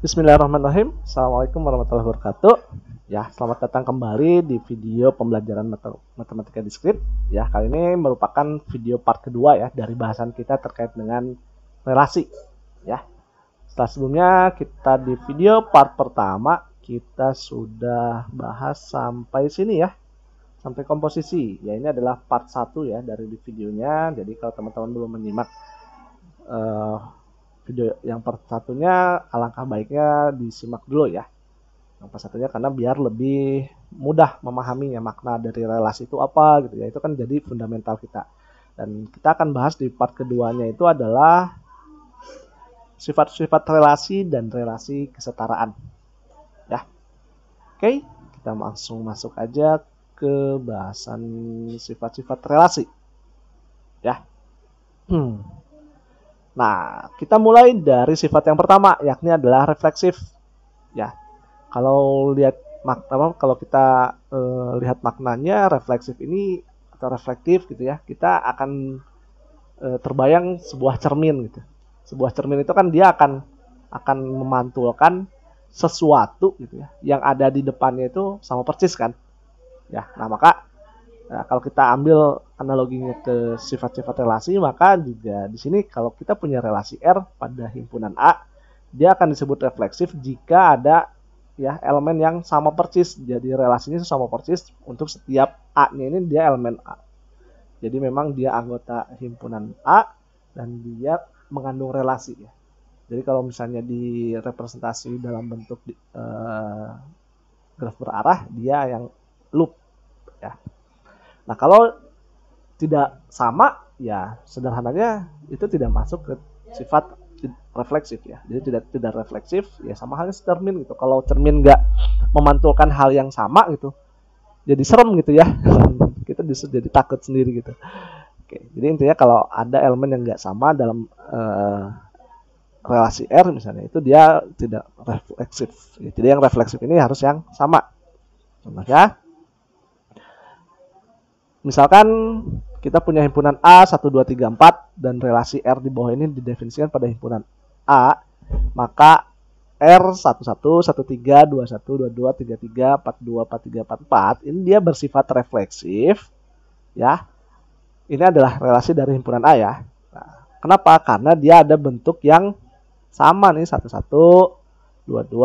Bismillahirrahmanirrahim. Assalamualaikum warahmatullahi wabarakatuh. Ya, selamat datang kembali di video pembelajaran matematika diskrit. Ya, kali ini merupakan video part kedua ya dari bahasan kita terkait dengan relasi. Ya, setelah sebelumnya kita di video part pertama kita sudah bahas sampai sini ya, sampai komposisi. Ya, ini adalah part 1 ya dari videonya. Jadi kalau teman-teman belum menyimak video yang part satunya, alangkah baiknya disimak dulu ya yang part satunya, karena biar lebih mudah memahaminya makna dari relasi itu apa gitu ya. Itu kan jadi fundamental kita, dan kita akan bahas di part keduanya itu adalah sifat-sifat relasi dan relasi kesetaraan ya. Oke, kita langsung masuk aja ke bahasan sifat-sifat relasi ya. Nah, kita mulai dari sifat yang pertama, yakni adalah refleksif. Ya, kalau lihat kalau kita lihat maknanya, refleksif ini atau reflektif gitu ya, kita akan terbayang sebuah cermin gitu. Sebuah cermin itu kan dia akan memantulkan sesuatu gitu ya, yang ada di depannya itu sama persis kan. Ya, nah maka kalau kita ambil analoginya ke sifat-sifat relasi, maka juga di sini kalau kita punya relasi R pada himpunan A, dia akan disebut refleksif jika ada ya elemen yang sama persis. Jadi relasinya sama persis untuk setiap A-nya ini dia elemen A. Jadi memang dia anggota himpunan A dan dia mengandung relasi ya. Jadi kalau misalnya direpresentasi dalam bentuk graf berarah, dia yang loop ya. Nah, kalau tidak sama, ya sederhananya itu tidak masuk ke sifat refleksif ya. Jadi tidak refleksif, ya sama halnya cermin gitu. Kalau cermin nggak memantulkan hal yang sama gitu, jadi serem gitu ya. Kita bisa jadi takut sendiri gitu. Oke, jadi intinya kalau ada elemen yang nggak sama dalam relasi R misalnya, itu dia tidak refleksif. Jadi yang refleksif ini harus yang sama. Contohnya, misalkan kita punya himpunan A 1, 2, 3, 4 dan relasi R di bawah ini didefinisikan pada himpunan A, maka R 11, 13, 21, 22, 33, 42, 43, 44 ini dia bersifat refleksif ya. Ini adalah relasi dari himpunan A ya. Nah, kenapa? Karena dia ada bentuk yang sama nih, 11, 22,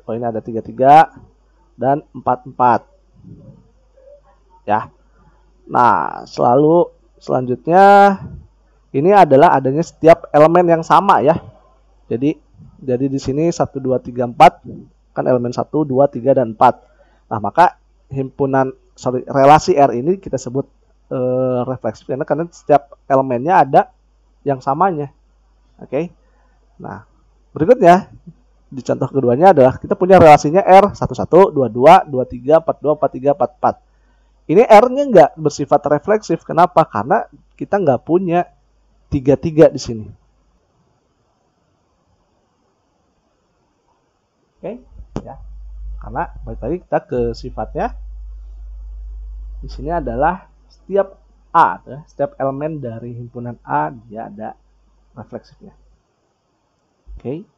oh ini ada 33 dan 44. Ya. Nah, selanjutnya ini adalah adanya setiap elemen yang sama ya. Jadi di sini 1, 2, 3, 4 kan elemen 1, 2, 3 dan 4. Nah, maka relasi R ini kita sebut refleksif karena setiap elemennya ada yang samanya. Oke. Nah, berikutnya di contoh keduanya adalah kita punya relasinya R 11, 22, 23, 42, 43, 44. Ini R-nya nggak bersifat refleksif. Kenapa? Karena kita nggak punya 33 di sini. Oke, ya. Karena balik lagi kita ke sifatnya. Di sini adalah setiap A, ya, setiap elemen dari himpunan A dia ada refleksifnya. Oke.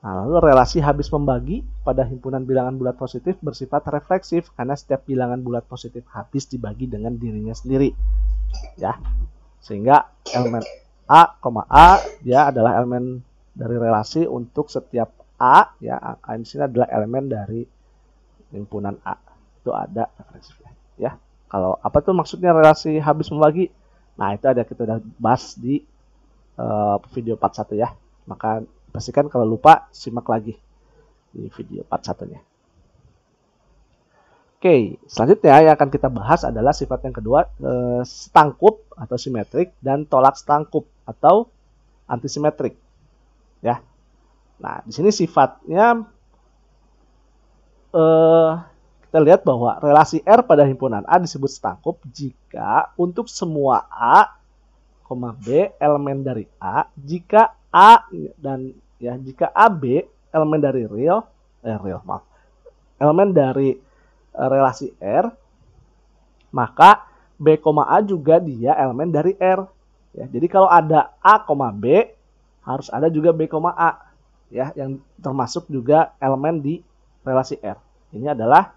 Nah, lalu relasi habis membagi pada himpunan bilangan bulat positif bersifat refleksif karena setiap bilangan bulat positif habis dibagi dengan dirinya sendiri. Ya. Sehingga elemen A, A dia adalah elemen dari relasi untuk setiap A ya. A di sini adalah elemen dari himpunan A. Itu ada refleksifnya ya. Kalau apa tuh maksudnya relasi habis membagi? Nah, itu ada kita udah bahas di video part 1 ya. Maka pastikan kalau lupa simak lagi di video part 1-nya. Oke, selanjutnya yang akan kita bahas adalah sifat yang kedua, stangkup atau simetrik dan tolak stangkup atau antisimetrik. Ya. Nah, di sini sifatnya kita lihat bahwa relasi R pada himpunan A disebut stangkup jika untuk semua A, B elemen dari A, jika A dan ya jika AB elemen dari elemen dari relasi R, maka B, A juga dia elemen dari R. Ya, jadi kalau ada A, B harus ada juga B, A. ya yang termasuk juga elemen di relasi R. Ini adalah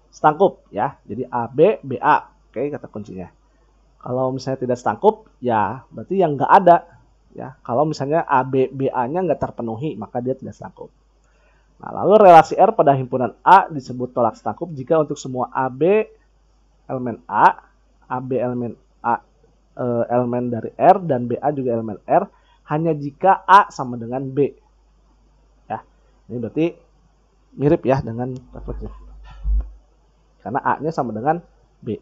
setangkup ya. Jadi AB, BA. Oke, kata kuncinya. Kalau misalnya tidak setangkup, ya berarti yang nggak ada. Ya, kalau misalnya AB, BA-nya nggak terpenuhi, maka dia tidak setangkup. Nah, lalu relasi R pada himpunan A disebut tolak setangkup jika untuk semua AB elemen A, AB elemen A elemen dari R, dan BA juga elemen R, hanya jika A sama dengan B. Ya, ini berarti mirip ya dengan refleksif. Karena A-nya sama dengan B.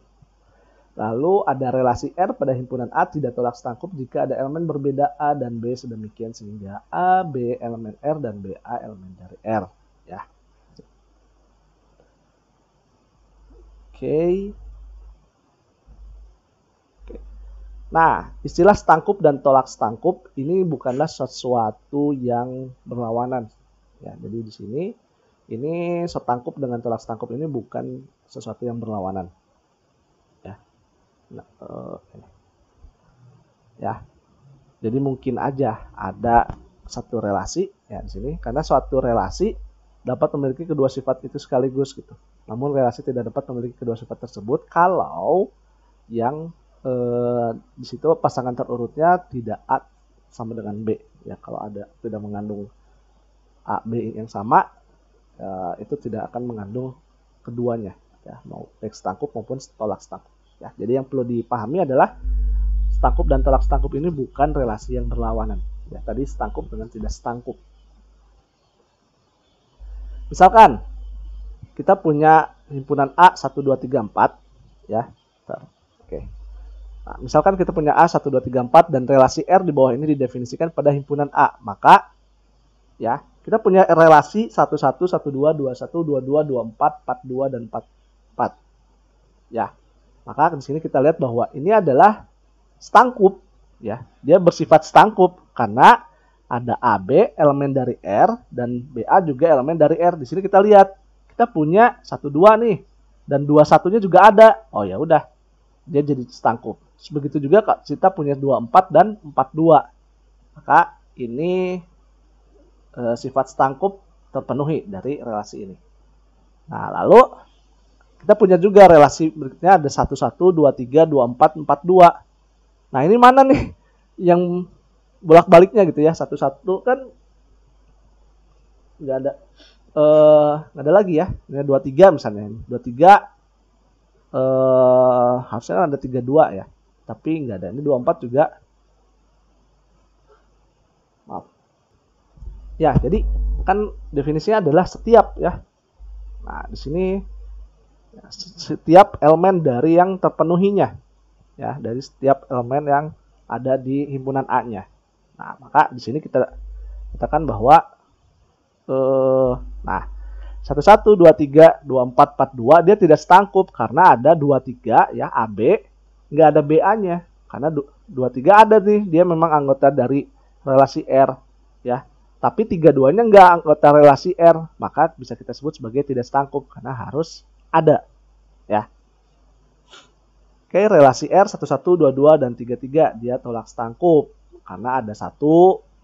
Lalu ada relasi R pada himpunan A tidak tolak setangkup jika ada elemen berbeda A dan B sedemikian sehingga A, B elemen R dan BA elemen dari R. Ya. Oke. Nah, istilah setangkup dan tolak setangkup ini bukanlah sesuatu yang berlawanan. Ya, jadi di sini ini setangkup dengan tolak setangkup ini bukan sesuatu yang berlawanan. Nah, ya, jadi mungkin aja ada satu relasi ya di sini karena suatu relasi dapat memiliki kedua sifat itu sekaligus gitu. Namun relasi tidak dapat memiliki kedua sifat tersebut kalau yang di situ pasangan terurutnya tidak A sama dengan B ya. Kalau ada tidak mengandung A B yang sama itu tidak akan mengandung keduanya ya, mau baik setangkup maupun tolak setangkup. Ya, jadi yang perlu dipahami adalah setangkup dan tolak setangkup ini bukan relasi yang berlawanan. Ya, tadi setangkup dengan tidak setangkup. Misalkan kita punya himpunan A 1 2 3 4 ya. Oke. Nah, misalkan kita punya A 1 2 3 4 dan relasi R di bawah ini didefinisikan pada himpunan A, maka ya, kita punya relasi 1 1 1 2 2 1 2 2 2 4 4 2 dan 4 4. Ya. Maka di sini kita lihat bahwa ini adalah setangkup ya. Dia bersifat setangkup karena ada AB elemen dari R dan BA juga elemen dari R. Di sini kita lihat kita punya 1 2 nih dan 2 1-nya juga ada. Oh ya udah. Dia jadi setangkup. Begitu juga kita punya 2 4 dan 4 2. Maka ini sifat setangkup terpenuhi dari relasi ini. Nah, lalu kita punya juga relasi berikutnya ada 1 1 2 3 2 4 4 2. Nah, ini mana nih yang bolak-baliknya gitu ya? 1 1 kan nggak ada lagi ya. Ini 2 3 misalnya. 2 3 harusnya ada 3 2 ya. Tapi nggak ada. Ini 2 4 juga. Maaf. Ya, jadi kan definisinya adalah setiap ya. Nah, di sini setiap elemen dari yang terpenuhinya ya, dari setiap elemen yang ada di himpunan A-nya. Nah, maka di sini kita katakan bahwa 1 1 2 3 2 4 4 2 dia tidak setangkup karena ada 2 3 ya AB, nggak ada BA-nya. Karena 2 3 ada nih, dia memang anggota dari relasi R ya. Tapi 3 2-nya nggak anggota relasi R, maka bisa kita sebut sebagai tidak setangkup karena harus ada ya. Oke, relasi R 1 1 2 2 dan 3 3 dia tolak setangkup karena ada 1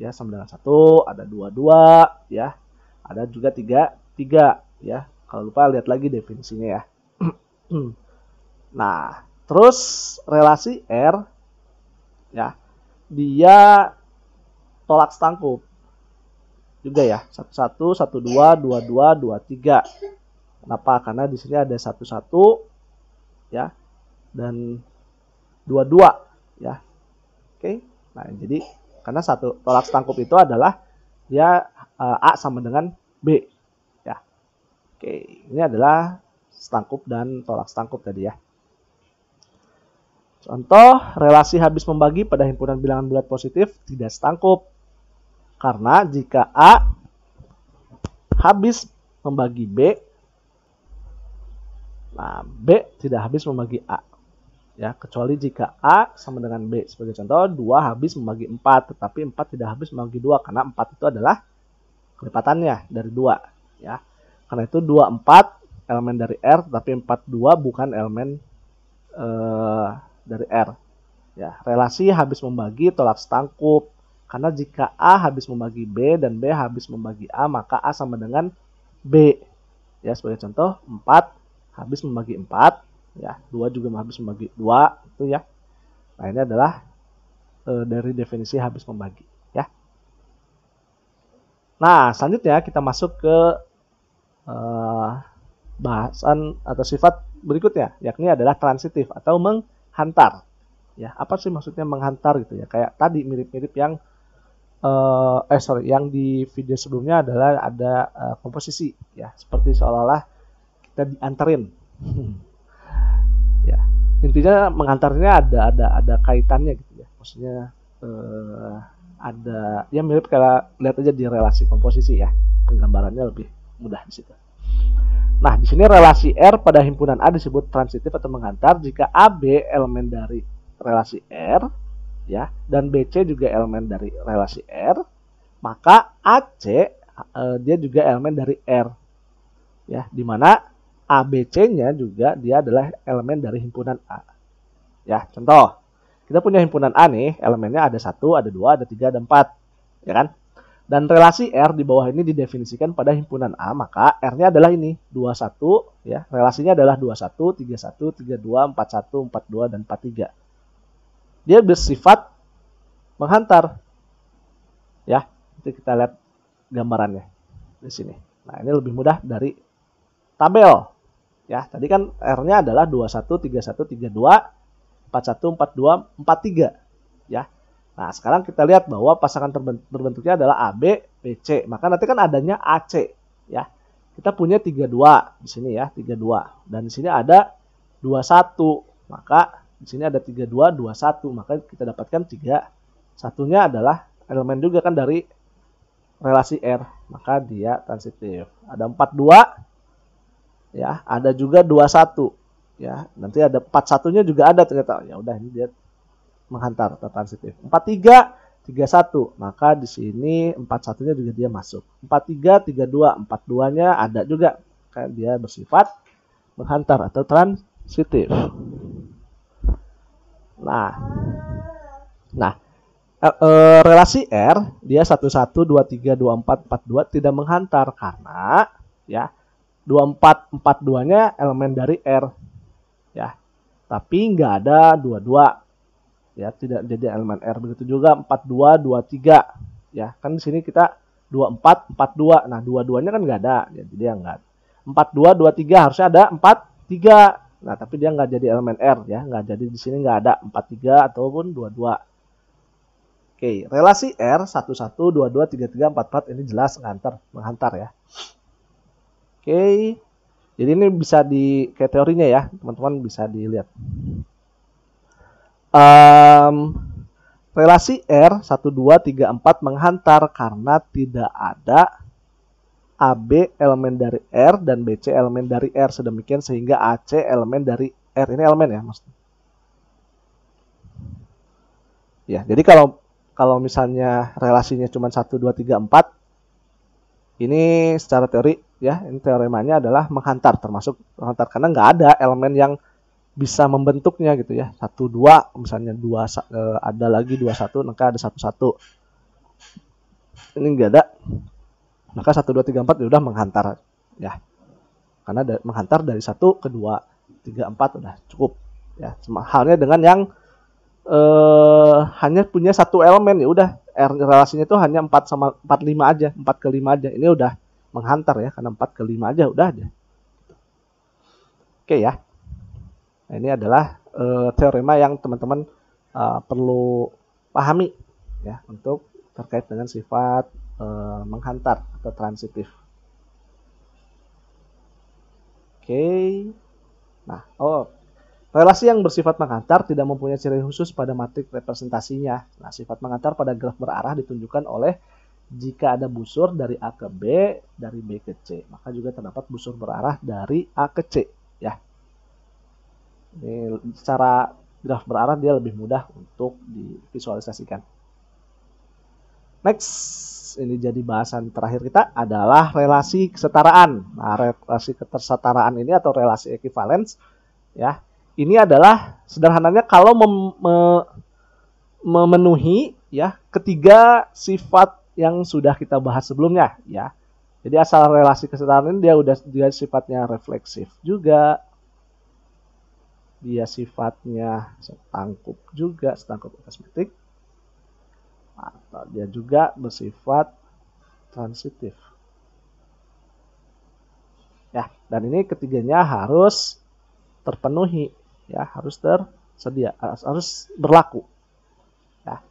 ya sama dengan 1, ada 2 2 ya. Ada juga 3 3 ya. Kalau lupa lihat lagi definisinya ya. Nah, terus relasi R ya. Dia tolak setangkup juga ya. 1 1 1 2 2 2 2 3. Kenapa? Karena di sini ada 1 1 ya dan 2 2 ya. Oke. Nah, jadi karena satu tolak setangkup itu adalah dia A sama dengan B ya. Oke, ini adalah setangkup dan tolak setangkup tadi ya. Contoh, relasi habis membagi pada himpunan bilangan bulat positif tidak setangkup. Karena jika A habis membagi B, nah, B tidak habis membagi A. Ya, kecuali jika A sama dengan B. Sebagai contoh, 2 habis membagi 4, tetapi 4 tidak habis membagi 2 karena 4 itu adalah kelipatannya dari 2, ya. Karena itu 2 4 elemen dari R, tetapi 4 2 bukan elemen dari R. Ya, relasi habis membagi tolak setangkup Karena jika A habis membagi B dan B habis membagi A, maka A sama dengan B. Ya, sebagai contoh, 4 habis membagi 4, ya, 2 juga habis membagi 2, itu ya. Nah, ini adalah dari definisi habis membagi, ya. Nah, selanjutnya kita masuk ke bahasan atau sifat berikutnya, yakni adalah transitif atau menghantar. Ya, apa sih maksudnya menghantar gitu ya? Kayak tadi mirip-mirip yang yang di video sebelumnya adalah ada komposisi ya, seperti seolah-olah kita diantarin. Ya, intinya menghantarnya ada kaitannya gitu ya. Maksudnya ada ya mirip kayak lihat aja di relasi komposisi ya. Penggambarannya lebih mudah di situ. Nah, di sini relasi R pada himpunan A disebut transitif atau menghantar jika AB elemen dari relasi R ya, dan BC juga elemen dari relasi R, maka AC dia juga elemen dari R. Ya, di mana ABC-nya juga dia adalah elemen dari himpunan A. Ya, contoh. Kita punya himpunan A nih, elemennya ada 1, ada 2, ada 3, ada 4. Ya kan? Dan relasi R di bawah ini didefinisikan pada himpunan A, maka R-nya adalah ini, 21, ya. Relasinya adalah 21, 31, 32, 41, 42, dan 43. Dia bersifat menghantar. Ya, itu kita lihat gambarannya di sini. Nah, ini lebih mudah dari tabel. Ya, tadi kan R-nya adalah 21, 31, 32, 41, 42, 43. Ya. Nah, sekarang kita lihat bahwa pasangan terbentuknya adalah AB, BC. Maka nanti kan adanya AC. Ya. Kita punya 32 di sini ya, 32. Dan di sini ada 21. Maka di sini ada 32, 21. Maka kita dapatkan 3. Satunya adalah elemen juga kan dari relasi R. Maka dia transitif. Ada 42. Ya, ada juga 21. Ya, nanti ada 41-nya juga ada ternyata. Ya udah, ini dia menghantar atau transitif. 43, 31. Maka di sini 41-nya juga dia masuk. 43, 32. 42-nya ada juga. Kan dia bersifat menghantar atau transitif. Nah, relasi R dia 11, 23, 24, 42 tidak menghantar karena ya 24, 42-nya elemen dari R ya. Tapi nggak ada 22 ya, tidak jadi elemen R. Begitu juga 42, 23 ya. Kan di sini kita 24, 42. Nah, 22-nya kan nggak ada. Ya, jadi yang nggak 42, 23 harusnya ada 43. Nah, tapi dia nggak jadi elemen R ya, nggak jadi di sini nggak ada 43 ataupun 22. Oke, relasi R 11, 22, 33, 44 ini jelas menghantar ya. Oke, jadi ini bisa di kayak teorinya ya, teman-teman bisa dilihat. Relasi R 1, 2, 3, 4 menghantar karena tidak ada AB elemen dari R dan BC elemen dari R, sedemikian sehingga AC elemen dari R. Ini elemen ya maksudnya. Ya, jadi kalau misalnya relasinya cuma 1, 2, 3, 4, ini secara teori ya, ini teoremanya adalah menghantar, termasuk menghantar karena nggak ada elemen yang bisa membentuknya gitu ya. 1, 2, misalnya 2 ada lagi 21, maka ada 1, 1. Ini nggak ada. Maka 1, 2, 3, 4 udah menghantar ya. Karena menghantar dari 1 ke 2, 3, 4 udah cukup ya. Halnya dengan yang hanya punya satu elemen, ya udah relasinya itu hanya 4 sama 4, 5 aja, 4 ke 5 aja. Ini udah menghantar ya, karena 4 ke 5 aja udah aja. Oke ya. Nah, ini adalah teorema yang teman-teman perlu pahami ya untuk terkait dengan sifat menghantar atau transitif. Oke. Nah, relasi yang bersifat menghantar tidak mempunyai ciri khusus pada matrik representasinya. Nah, sifat menghantar pada graf berarah ditunjukkan oleh jika ada busur dari A ke B, dari B ke C. Maka juga terdapat busur berarah dari A ke C. Ya. Ini secara graf berarah dia lebih mudah untuk divisualisasikan. Next, ini jadi bahasan terakhir kita adalah relasi kesetaraan. Nah, relasi kesetaraan ini atau relasi equivalence ya. Ini adalah sederhananya kalau memenuhi ya ketiga sifat yang sudah kita bahas sebelumnya ya. Jadi asal relasi kesetaraan ini dia sifatnya refleksif juga. Dia sifatnya setangkup juga, setangkup asimetrik. Atau dia juga bersifat transitif. Ya, dan ini ketiganya harus terpenuhi ya, harus tersedia, harus berlaku. Ya.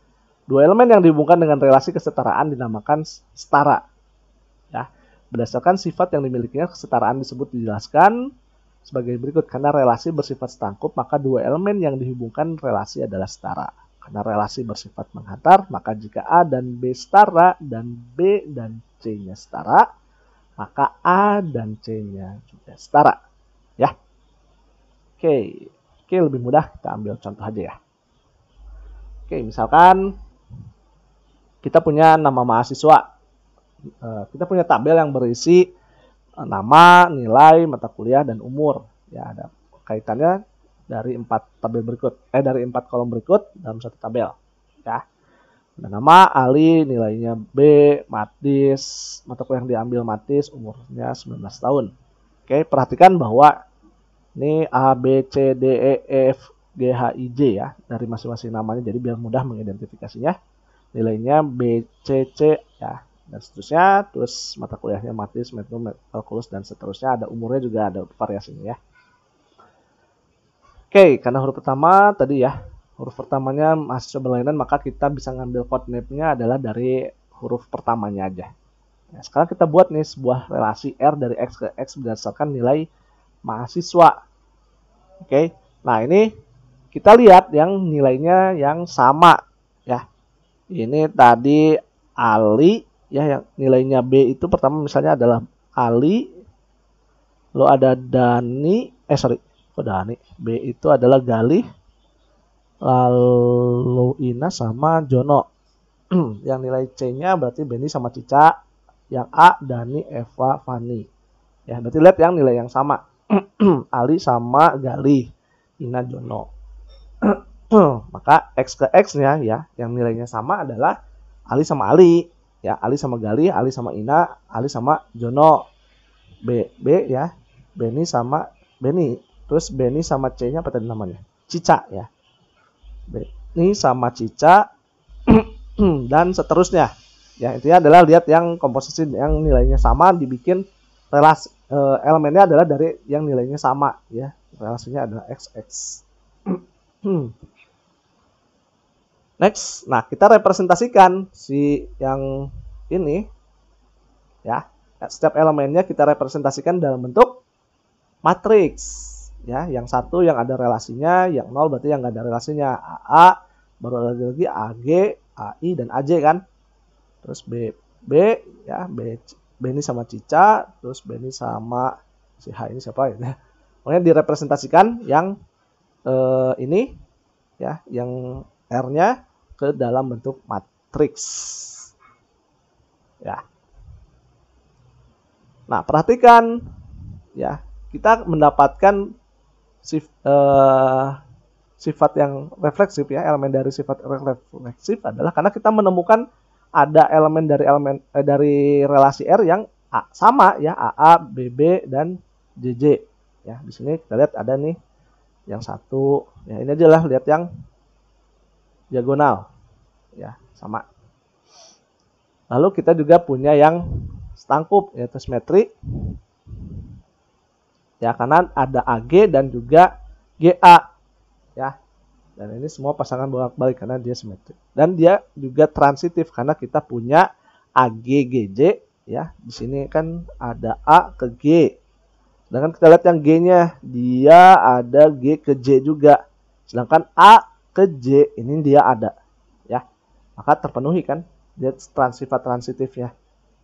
Dua elemen yang dihubungkan dengan relasi kesetaraan dinamakan setara. Ya. Berdasarkan sifat yang dimilikinya, kesetaraan disebut dijelaskan sebagai berikut. Karena relasi bersifat setangkup, maka dua elemen yang dihubungkan relasi adalah setara. Karena relasi bersifat menghantar, maka jika A dan B setara dan B dan C-nya setara, maka A dan C-nya juga setara. Ya. Oke, lebih mudah kita ambil contoh aja ya. Oke, misalkan kita punya nama mahasiswa. Kita punya tabel yang berisi nama, nilai, mata kuliah, dan umur. Ya, ada kaitannya dari 4 kolom berikut dalam satu tabel. Ya. Ada nama Ali, nilainya B, Matis, mata kuliah yang diambil Matis, umurnya 19 tahun. Oke, perhatikan bahwa ini A, B, C, D, E, F, G, H, I, J ya, dari masing-masing namanya, jadi biar mudah mengidentifikasinya. Nilainya B, C, C ya, dan seterusnya. Terus mata kuliahnya Matis, Metro, Kalkulus, dan seterusnya. Ada umurnya juga, ada variasinya ya. Oke, karena huruf pertama tadi ya, huruf pertamanya mahasiswa berlainan, maka kita bisa ngambil coordinate-nya adalah dari huruf pertamanya aja. Nah, sekarang kita buat nih sebuah relasi R dari X ke X berdasarkan nilai mahasiswa. Oke, nah ini kita lihat yang nilainya yang sama ya. Ini tadi Ali ya, yang nilainya B itu pertama misalnya adalah Ali, lalu ada Dani, B itu adalah Galih, lalu Ina sama Jono. Yang nilai C-nya berarti Beni sama Cica, yang A Dani, Eva, Fani. Ya, berarti lihat yang nilai yang sama. Ali sama Galih, Ina, Jono. Maka X ke X-nya ya, yang nilainya sama adalah Ali sama Ali. Ya, Ali sama Galih, Ali sama Ina, Ali sama Jono. B ya, Beni sama Beni. Terus Beni sama C-nya apa tadi namanya? Cica ya. Beni sama Cica dan seterusnya. Ya, intinya adalah lihat yang komposisi yang nilainya sama dibikin relasi elemennya adalah dari yang nilainya sama ya. Relasinya adalah XX. Next, nah kita representasikan si yang ini ya. Setiap elemennya kita representasikan dalam bentuk matriks. Ya, yang satu yang ada relasinya, yang 0 berarti yang nggak ada relasinya. AA, baru lagi AG, AI, dan AJ kan. Terus B ya, Beni sama Cica, terus Beni sama si H ini siapa ya? Pokoknya direpresentasikan yang ini ya, yang R-nya ke dalam bentuk matriks. Ya. Nah, perhatikan ya, kita mendapatkan sifat yang refleksif ya, elemen dari sifat refleksif adalah karena kita menemukan ada elemen dari relasi R yang sama ya, AA, BB, dan JJ ya. Di sini kita lihat ada nih yang satu ya, ini aja lah, lihat yang diagonal ya, sama. Lalu kita juga punya yang setangkup yaitu simetri ya, karena ada AG dan juga GA ya, dan ini semua pasangan bolak-balik karena dia simetri, dan dia juga transitif karena kita punya AG GJ ya. Di sini kan ada A ke G, sedangkan kita lihat yang G-nya dia ada G ke J juga, sedangkan A ke J ini dia ada ya, maka terpenuhi kan, dia sifat transitif ya,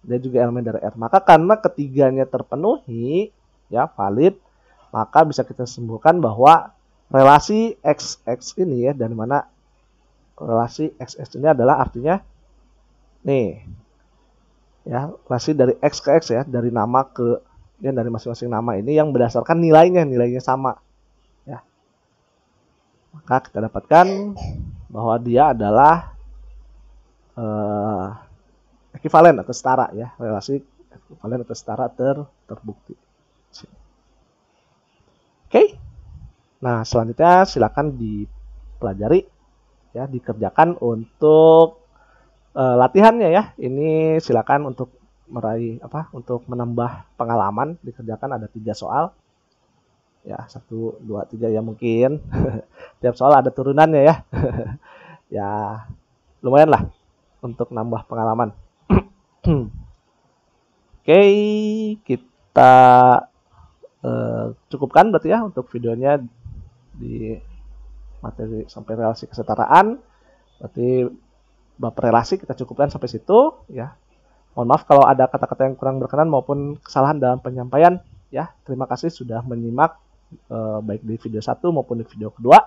dia juga elemen dari R. Maka karena ketiganya terpenuhi ya, valid, maka bisa kita simpulkan bahwa relasi XX ini ya, dari mana relasi XX ini adalah artinya nih ya, relasi dari X ke X ya, dari nama ke ya, dari masing-masing nama ini yang berdasarkan nilainya sama ya. Maka kita dapatkan bahwa dia adalah eh, ekivalen atau setara ya, relasi ekivalen atau setara terbukti. Oke. Nah, selanjutnya silakan dipelajari ya, dikerjakan untuk latihannya ya. Ini silakan untuk meraih untuk menambah pengalaman, dikerjakan ada 3 soal. Ya, 1 2 3 ya mungkin. Tiap soal ada turunannya ya. Ya, lumayan lah untuk nambah pengalaman. Oke, kita cukupkan berarti ya untuk videonya di materi sampai relasi kesetaraan. Berarti bab relasi kita cukupkan sampai situ ya. Mohon maaf kalau ada kata-kata yang kurang berkenan maupun kesalahan dalam penyampaian ya. Terima kasih sudah menyimak baik di video 1 maupun di video kedua.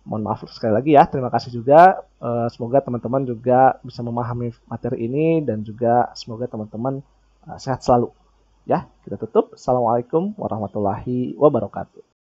Mohon maaf sekali lagi ya. Terima kasih juga. Semoga teman-teman juga bisa memahami materi ini dan juga semoga teman-teman sehat selalu. Ya, kita tutup. Assalamualaikum warahmatullahi wabarakatuh.